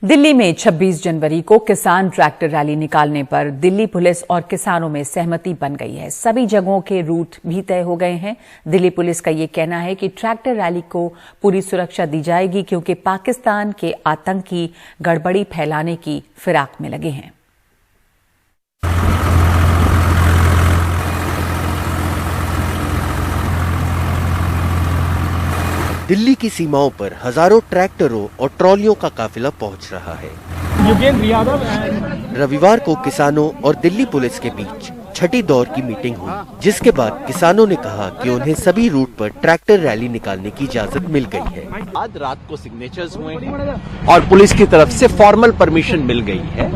दिल्ली में 26 जनवरी को किसान ट्रैक्टर रैली निकालने पर दिल्ली पुलिस और किसानों में सहमति बन गई है। सभी जगहों के रूट भी तय हो गए हैं। दिल्ली पुलिस का ये कहना है कि ट्रैक्टर रैली को पूरी सुरक्षा दी जाएगी क्योंकि पाकिस्तान के आतंकी गड़बड़ी फैलाने की फिराक में लगे हैं। दिल्ली की सीमाओं पर हजारों ट्रैक्टरों और ट्रॉलियों का काफिला पहुंच रहा है। रविवार को किसानों और दिल्ली पुलिस के बीच छठी दौर की मीटिंग हुई, जिसके बाद किसानों ने कहा कि उन्हें सभी रूट पर ट्रैक्टर रैली निकालने की इजाजत मिल गई है। आज रात को सिग्नेचर्स हुए हैं और पुलिस की तरफ से फॉर्मल परमिशन मिल गई है,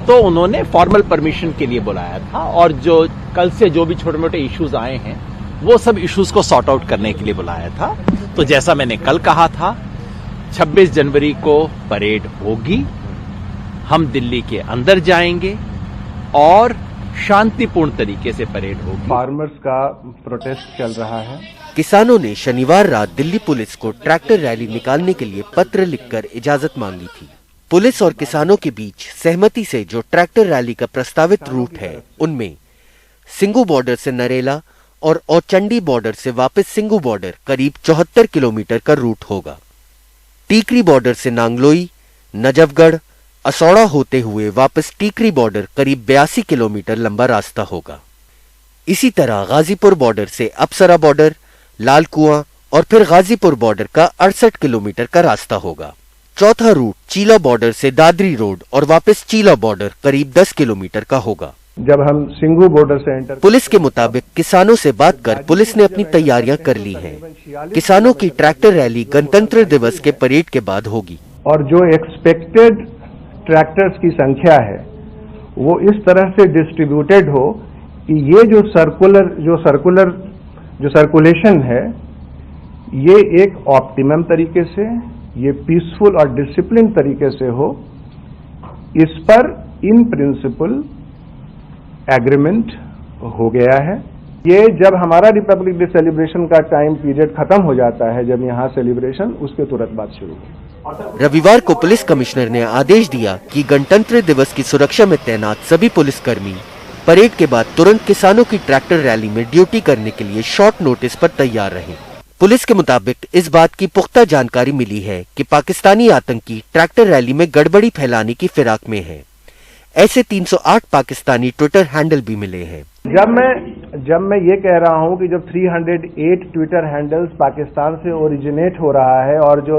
तो उन्होंने फॉर्मल परमिशन के लिए बुलाया था और जो कल से जो भी छोटे मोटे इश्यूज आए हैं वो सब इश्यूज को सॉर्ट आउट करने के लिए बुलाया था। तो जैसा मैंने कल कहा था, 26 जनवरी को परेड होगी, हम दिल्ली के अंदर जाएंगे और शांतिपूर्ण तरीके से परेड होगी। फार्मर्स का प्रोटेस्ट चल रहा है। किसानों ने शनिवार रात दिल्ली पुलिस को ट्रैक्टर रैली निकालने के लिए पत्र लिखकर इजाजत मांगी थी। पुलिस और किसानों के बीच सहमति से जो ट्रैक्टर रैली का प्रस्तावित रूट है, उनमें सिंगू बॉर्डर से नरेला और औचंडी बॉर्डर से वापस सिंगू बॉर्डर करीब 74 किलोमीटर का रूट होगा। टीकरी बॉर्डर से नांगलोई, नजफगढ़, असौड़ा होते हुए वापस टीकरी बॉर्डर करीब 82 किलोमीटर लंबा रास्ता होगा। इसी तरह गाजीपुर बॉर्डर से अप्सरा बॉर्डर, लाल कुआं और फिर गाजीपुर बॉर्डर का 68 किलोमीटर का रास्ता होगा। चौथा रूट चीला बॉर्डर से दादरी रोड और वापस चीला बॉर्डर करीब 10 किलोमीटर का होगा। जब हम सिंगू बॉर्डर से एंटर, पुलिस के मुताबिक किसानों से बात कर पुलिस ने अपनी तैयारियां कर ली हैं। किसानों की ट्रैक्टर रैली गणतंत्र दिवस के परेड के बाद होगी और जो एक्सपेक्टेड ट्रैक्टर्स की संख्या है वो इस तरह से डिस्ट्रीब्यूटेड हो कि ये जो सर्कुलेशन है ये एक ऑप्टिमम तरीके से, ये पीसफुल और डिसिप्लिन तरीके से हो। इस पर इन प्रिंसिपल एग्रीमेंट हो गया है। ये जब हमारा रिपब्लिक डे सेलिब्रेशन का टाइम पीरियड खत्म हो जाता है, जब यहाँ सेलिब्रेशन, उसके तुरंत बाद शुरू हो। रविवार को पुलिस कमिश्नर ने आदेश दिया कि गणतंत्र दिवस की सुरक्षा में तैनात सभी पुलिसकर्मी परेड के बाद तुरंत किसानों की ट्रैक्टर रैली में ड्यूटी करने के लिए शॉर्ट नोटिस पर तैयार रहें। पुलिस के मुताबिक इस बात की पुख्ता जानकारी मिली है कि पाकिस्तानी आतंकी ट्रैक्टर रैली में गड़बड़ी फैलाने की फिराक में है। ऐसे 308 पाकिस्तानी ट्विटर हैंडल भी मिले हैं। जब मैं ये कह रहा हूँ कि जब 308 ट्विटर हैंडल्स पाकिस्तान से ओरिजिनेट हो रहा है और जो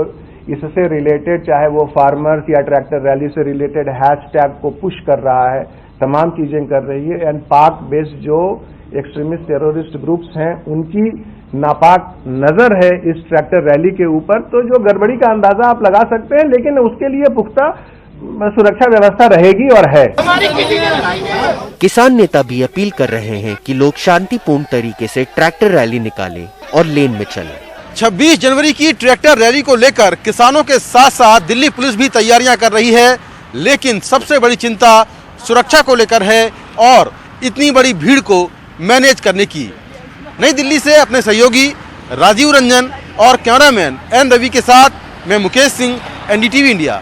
इससे रिलेटेड, चाहे वो फार्मर्स या ट्रैक्टर रैली से रिलेटेड हैशटैग को पुश कर रहा है, तमाम चीजें कर रही है, एंड पाक बेस्ड जो एक्सट्रीमिस्ट टेररिस्ट ग्रुप्स हैं उनकी नापाक नजर है इस ट्रैक्टर रैली के ऊपर, तो जो गड़बड़ी का अंदाजा आप लगा सकते हैं, लेकिन उसके लिए पुख्ता सुरक्षा व्यवस्था रहेगी और है। किसान नेता भी अपील कर रहे हैं कि लोग शांतिपूर्ण तरीके से ट्रैक्टर रैली निकालें और लेन में चलें। 26 जनवरी की ट्रैक्टर रैली को लेकर किसानों के साथ साथ दिल्ली पुलिस भी तैयारियां कर रही है, लेकिन सबसे बड़ी चिंता सुरक्षा को लेकर है और इतनी बड़ी भीड़ को मैनेज करने की। नई दिल्ली से अपने सहयोगी राजीव रंजन और कैमरामैन एन रवि के साथ मैं मुकेश सिंह, एनडीटीवी इंडिया।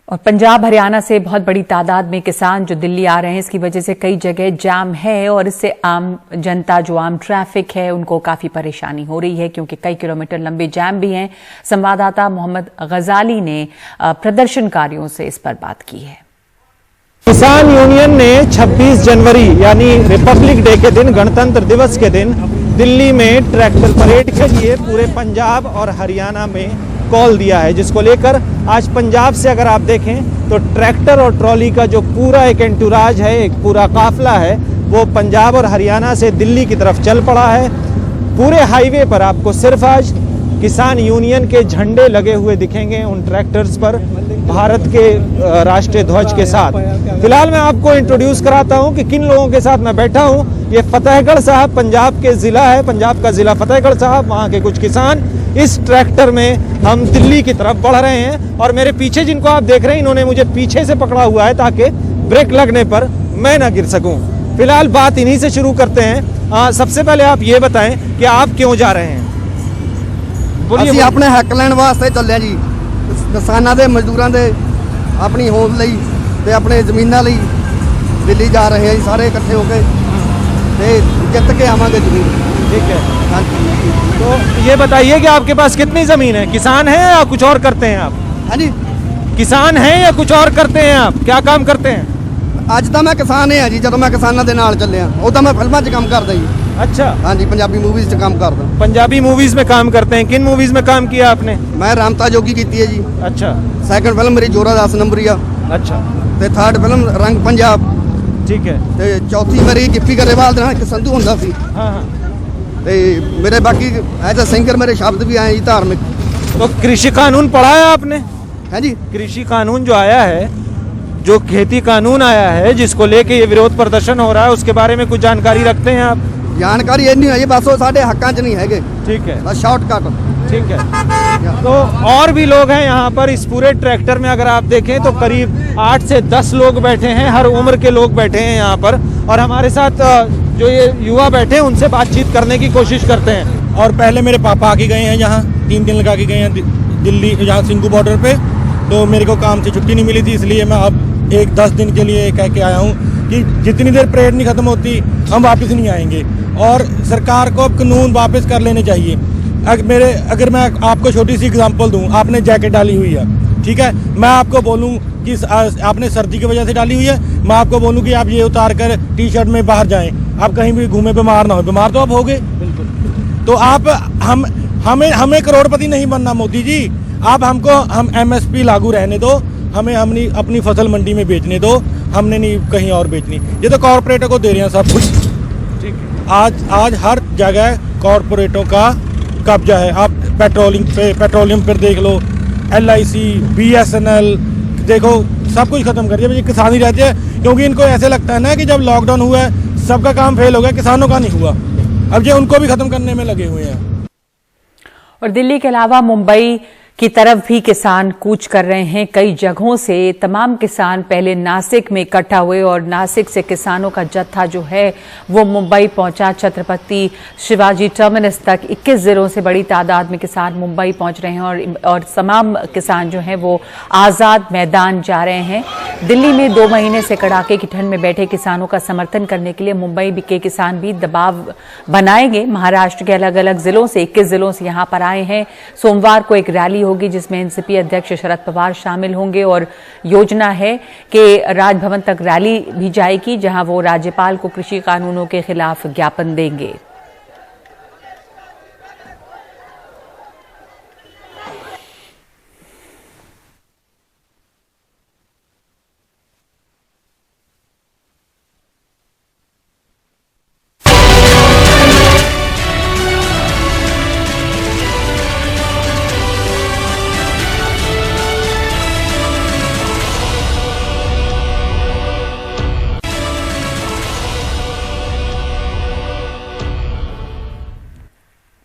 और पंजाब हरियाणा से बहुत बड़ी तादाद में किसान जो दिल्ली आ रहे हैं, इसकी वजह से कई जगह जाम है और इससे आम जनता, जो आम ट्रैफिक है, उनको काफी परेशानी हो रही है क्योंकि कई किलोमीटर लंबे जाम भी हैं। संवाददाता मोहम्मद गजाली ने प्रदर्शनकारियों से इस पर बात की है। किसान यूनियन ने 26 जनवरी यानी रिपब्लिक डे के दिन, गणतंत्र दिवस के दिन दिल्ली में ट्रैक्टर परेड के लिए पूरे पंजाब और हरियाणा में कॉल दिया है, जिसको लेकर आज पंजाब से अगर आप देखें तो ट्रैक्टर और ट्रॉली का जो पूरा एक एंटुराज है, एक पूरा काफिला है, वो पंजाब और हरियाणा से दिल्ली की तरफ चल पड़ा है। पूरे हाईवे पर आपको सिर्फ आज किसान यूनियन के झंडे लगे हुए दिखेंगे उन ट्रैक्टर्स पर, भारत के राष्ट्रीय ध्वज के साथ। फिलहाल मैं आपको इंट्रोड्यूस कराता हूं कि किन लोगों के साथ मैं बैठा हूं। ये फतेहगढ़ साहब पंजाब के जिला है, पंजाब का जिला फतेहगढ़ साहब, वहां के कुछ किसान इस ट्रैक्टर में हम दिल्ली की तरफ बढ़ रहे हैं और मेरे पीछे जिनको आप देख रहे हैं, इन्होंने मुझे पीछे से पकड़ा हुआ है ताकि ब्रेक लगने पर मैं ना गिर सकूं। फिलहाल बात इन्हीं से शुरू करते हैं। सबसे पहले आप ये बताएं कि आप क्यों जा रहे हैं? ਅਸੀਂ ਆਪਣੇ ਹੱਕ ਲੈਣ ਵਾਸਤੇ ਚੱਲੇ ਜੀ, ਕਿਸਾਨਾਂ ਦੇ ਮਜ਼ਦੂਰਾਂ ਦੇ ਆਪਣੀ ਹੋਂਦ ਲਈ ਤੇ ਆਪਣੇ ਜ਼ਮੀਨਾਂ ਲਈ ਦਿੱਲੀ ਜਾ ਰਹੇ ਹਾਂ ਜੀ ਸਾਰੇ ਇਕੱਠੇ ਹੋ ਕੇ ਤੇ ਜਿੱਤ ਕੇ ਆਵਾਂਗੇ ਜ਼ਮੀਨ। ठीक है। हाँ जी। तो ये बताइए कि आपके पास कितनी ज़मीन है? किसान हैं या कुछ और करते हैं आप? हाँ जी, किसान हैं या कुछ और करते हैं आप? क्या काम करते हैं? ਅੱਜ ਤਾਂ ਮੈਂ ਕਿਸਾਨ ਹਾਂ ਜੀ। ਜਦੋਂ ਮੈਂ ਕਿਸਾਨਾਂ ਦੇ ਨਾਲ ਚੱਲਿਆ ਉਦੋਂ ਮੈਂ ਫਿਲਮਾਂ 'ਚ ਕੰਮ ਕਰਦਾ ਜੀ। अच्छा, हाँ जी, पंजाबी मूवीज़ 'ਚ ਕੰਮ ਕਰਦਾ। पंजाबी मूवीज में काम करते हैं। किन मूवीज में काम किया आपने? ਮੈਂ ਰਾਮਤਾ ਜੋਗੀ ਕੀਤੀ ਹੈ ਜੀ। अच्छा ਸੈਕੰਡ ਫਿਲਮ ਮੇਰੀ ਜੋਰਾ 10 ਨੰਬਰੀ ਆ अच्छा, ਤੇ ਥਰਡ ਫਿਲਮ ਰੰਗ ਪੰਜਾਬ ठीक है। ਤੇ ਚੌਥੀ ਮੇਰੀ ਗਿੱਪੀ ਗਰੇਵਾਲ ਦੇ ਨਾਲ ਇੱਕ ਸੰਧੂ ਹੁੰਦਾ ਸੀ हाँ हाँ। ਤੇ ਮੇਰੇ ਬਾਕੀ ਐਜ਼ ਅ ਸਿੰਗਰ ਮੇਰੇ ਸ਼ਬਦ ਵੀ ਆਏ ਜੀ ਧਾਰਮਿਕ। तो कृषि कानून पढ़ा है आपने? है जी। कृषि कानून जो आया है, जो खेती कानून आया है जिसको लेके ये विरोध प्रदर्शन हो रहा है, उसके बारे में कुछ जानकारी रखते हैं आप? ਜਾਣਕਾਰੀ ਇੰਨੀ ਹੈ ਜੀ ਬਸ ਉਹ ਸਾਡੇ ਹੱਕਾਂ 'ਚ ਨਹੀਂ ਹੈਗੇ। ठीक है, ਬਸ ਸ਼ਾਰਟਕਟ। ठीक है। तो और भी लोग हैं यहाँ पर। इस पूरे ट्रैक्टर में अगर आप देखें तो करीब 8 से 10 लोग बैठे हैं, हर उम्र के लोग बैठे हैं यहाँ पर। और हमारे साथ जो ये युवा बैठे हैं उनसे बातचीत करने की कोशिश करते हैं। और पहले मेरे पापा आके गए हैं यहाँ, 3 दिन लगा के गए हैं दिल्ली, यहाँ सिंघू बॉर्डर पे। तो मेरे को काम से छुट्टी नहीं मिली थी, इसलिए मैं अब 10 दिन के लिए कह के आया हूँ कि जितनी देर परेड नहीं ख़त्म होती हम वापस नहीं आएंगे। और सरकार को अब कानून वापस कर लेने चाहिए। अगर मैं आपको छोटी सी एग्जांपल दूं, आपने जैकेट डाली हुई है, ठीक है, मैं आपको बोलूं कि आपने सर्दी की वजह से डाली हुई है, मैं आपको बोलूं कि आप ये उतार कर टी शर्ट में बाहर जाएं, आप कहीं भी घूमे बीमार ना हो, बीमार तो आप हो गए। तो आप हमें करोड़पति नहीं बनना मोदी जी। आप हम MSP लागू रहने दो, हमें अपनी फसल मंडी में बेचने दो, हमने नहीं कहीं और बेचनी। ये तो कॉरपोरेटर को दे रहे हैं सब कुछ। आज हर जगह कॉरपोरेटों का कब्जा है। आप पेट्रोलियम पर देख लो, LIC, BSNL देखो, सब कुछ खत्म कर दिया। ये किसान ही रहते हैं, क्योंकि इनको ऐसे लगता है ना कि जब लॉकडाउन हुआ है सबका काम फेल हो गया, किसानों का नहीं हुआ। अब ये उनको भी खत्म करने में लगे हुए हैं। और दिल्ली के अलावा मुंबई की तरफ भी किसान कूच कर रहे हैं। कई जगहों से तमाम किसान पहले नासिक में इकट्ठा हुए और नासिक से किसानों का जत्था जो है वो मुंबई पहुंचा। छत्रपति शिवाजी टर्मिनस तक 21 जिलों से बड़ी तादाद में किसान मुंबई पहुंच रहे हैं और तमाम किसान जो हैं वो आज़ाद मैदान जा रहे हैं। दिल्ली में 2 महीने से कड़ाके की ठंड में बैठे किसानों का समर्थन करने के लिए मुंबई के किसान भी दबाव बनाएंगे। महाराष्ट्र के अलग अलग जिलों से 21 जिलों से यहां पर आए हैं। सोमवार को एक रैली होगी जिसमें एनसीपी अध्यक्ष शरद पवार शामिल होंगे और योजना है कि राजभवन तक रैली भी जाएगी, जहां वो राज्यपाल को कृषि कानूनों के खिलाफ ज्ञापन देंगे।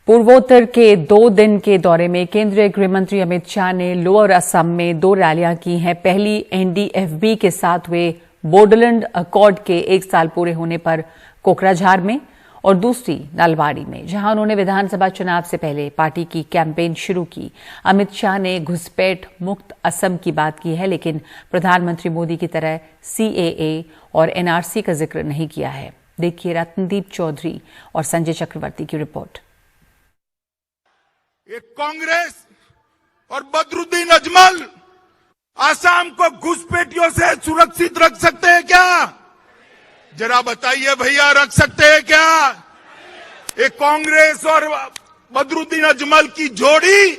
पूर्वोत्तर के 2 दिन के दौरे में केंद्रीय गृह मंत्री अमित शाह ने लोअर असम में 2 रैलियां की हैं। पहली NDFB के साथ हुए बोडोलैंड अकॉर्ड के 1 साल पूरे होने पर कोकराझार में और दूसरी नलबाड़ी में, जहां उन्होंने विधानसभा चुनाव से पहले पार्टी की कैंपेन शुरू की। अमित शाह ने घुसपैठ मुक्त असम की बात की है, लेकिन प्रधानमंत्री मोदी की तरह CAA और NRC का जिक्र नहीं किया है। देखिए रत्नदीप चौधरी और संजय चक्रवर्ती की रिपोर्ट। ये कांग्रेस और बदरुद्दीन अजमल आसाम को घुसपैठियों से सुरक्षित रख सकते हैं क्या? जरा बताइए भैया, रख सकते हैं क्या? ये कांग्रेस और बदरुद्दीन अजमल की जोड़ी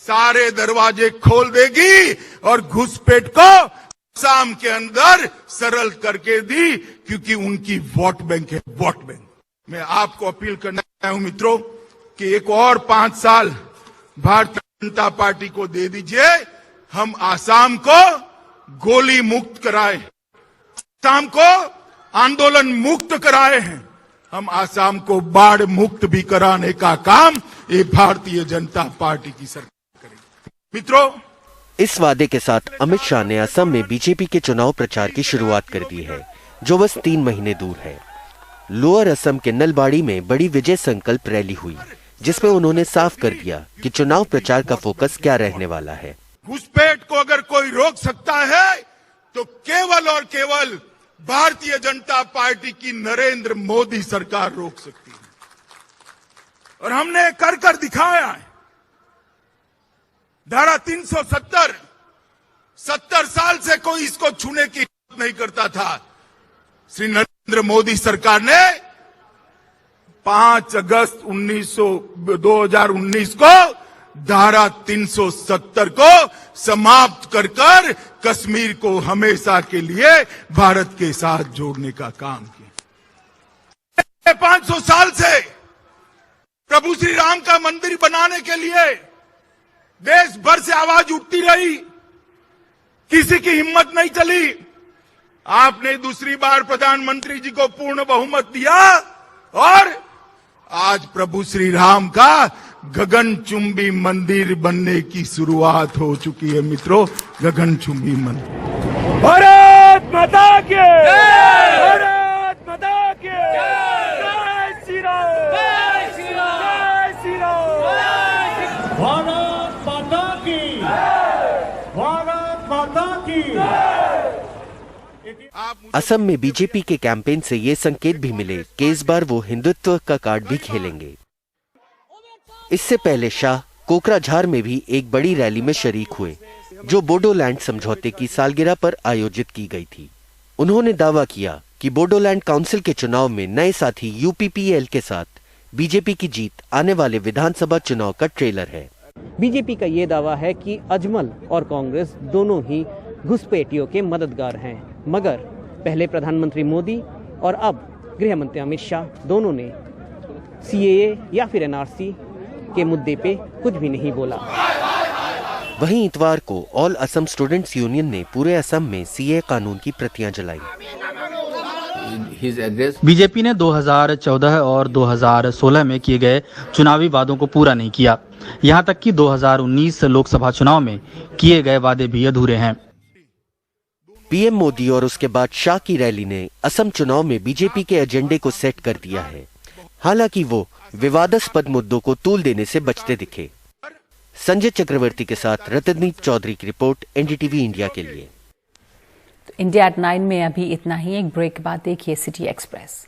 सारे दरवाजे खोल देगी और घुसपैठ को आसाम के अंदर सरल करके दी, क्योंकि उनकी वोट बैंक है, वोट बैंक। मैं आपको अपील करना चाहता हूं मित्रों कि एक और 5 साल भारतीय जनता पार्टी को दे दीजिए। हम आसाम को गोली मुक्त कराए, आसाम को आंदोलन मुक्त कराए हैं, हम आसाम को बाढ़ मुक्त भी कराने का काम ये भारतीय जनता पार्टी की सरकार करेगी। मित्रों, इस वादे के साथ अमित शाह ने असम में बीजेपी के चुनाव प्रचार की शुरुआत कर दी है, जो बस 3 महीने दूर है। लोअर असम के नलबाड़ी में बड़ी विजय संकल्प रैली हुई, जिसमें उन्होंने साफ कर दिया कि चुनाव प्रचार का फोकस क्या रहने वाला है। घुसपैठ को अगर कोई रोक सकता है तो केवल और केवल भारतीय जनता पार्टी की नरेंद्र मोदी सरकार रोक सकती है। और हमने कर दिखाया है। धारा 370 70 साल से कोई इसको छूने की हिम्मत नहीं करता था। श्री नरेंद्र मोदी सरकार ने 5 अगस्त 2019 को धारा 370 को समाप्त कर कश्मीर को हमेशा के लिए भारत के साथ जोड़ने का काम किया। 500 साल से प्रभु श्री राम का मंदिर बनाने के लिए देश भर से आवाज उठती रही, किसी की हिम्मत नहीं चली। आपने दूसरी बार प्रधानमंत्री जी को पूर्ण बहुमत दिया और आज प्रभु श्री राम का गगनचुंबी मंदिर बनने की शुरुआत हो चुकी है। मित्रों, गगनचुंबी मंदिर। भारत माता की जय! भारत माता की जय! जय श्री राम! जय श्री राम! जय श्री राम! भारत माता की जय! भारत माता की जय! असम में बीजेपी के कैंपेन से ये संकेत भी मिले कि इस बार वो हिंदुत्व का कार्ड भी खेलेंगे। इससे पहले शाह कोकराझार में भी एक बड़ी रैली में शरीक हुए, जो बोडोलैंड समझौते की सालगिरह पर आयोजित की गई थी। उन्होंने दावा किया कि बोडोलैंड काउंसिल के चुनाव में नए साथी यूपीपीएल के साथ बीजेपी की जीत आने वाले विधानसभा चुनाव का ट्रेलर है। बीजेपी का ये दावा है कि अजमल और कांग्रेस दोनों ही घुसपैठियों के मददगार हैं, मगर पहले प्रधानमंत्री मोदी और अब गृह मंत्री अमित शाह दोनों ने सीएए या फिर एनआरसी के मुद्दे पे कुछ भी नहीं बोला। वहीं इतवार को ऑल असम स्टूडेंट्स यूनियन ने पूरे असम में सीए कानून की प्रतियां जलाई। बीजेपी ने 2014 और 2016 में किए गए चुनावी वादों को पूरा नहीं किया। यहां तक कि 2019 लोकसभा चुनाव में किए गए वादे भी अधूरे हैं। पीएम मोदी और उसके बाद शाह की रैली ने असम चुनाव में बीजेपी के एजेंडे को सेट कर दिया है। हालांकि वो विवादास्पद मुद्दों को तूल देने से बचते दिखे। संजय चक्रवर्ती के साथ रतनदीप चौधरी की रिपोर्ट, एनडीटीवी इंडिया के लिए। इंडिया एट 9 में अभी इतना ही। एक ब्रेक के बाद देखिए सिटी एक्सप्रेस।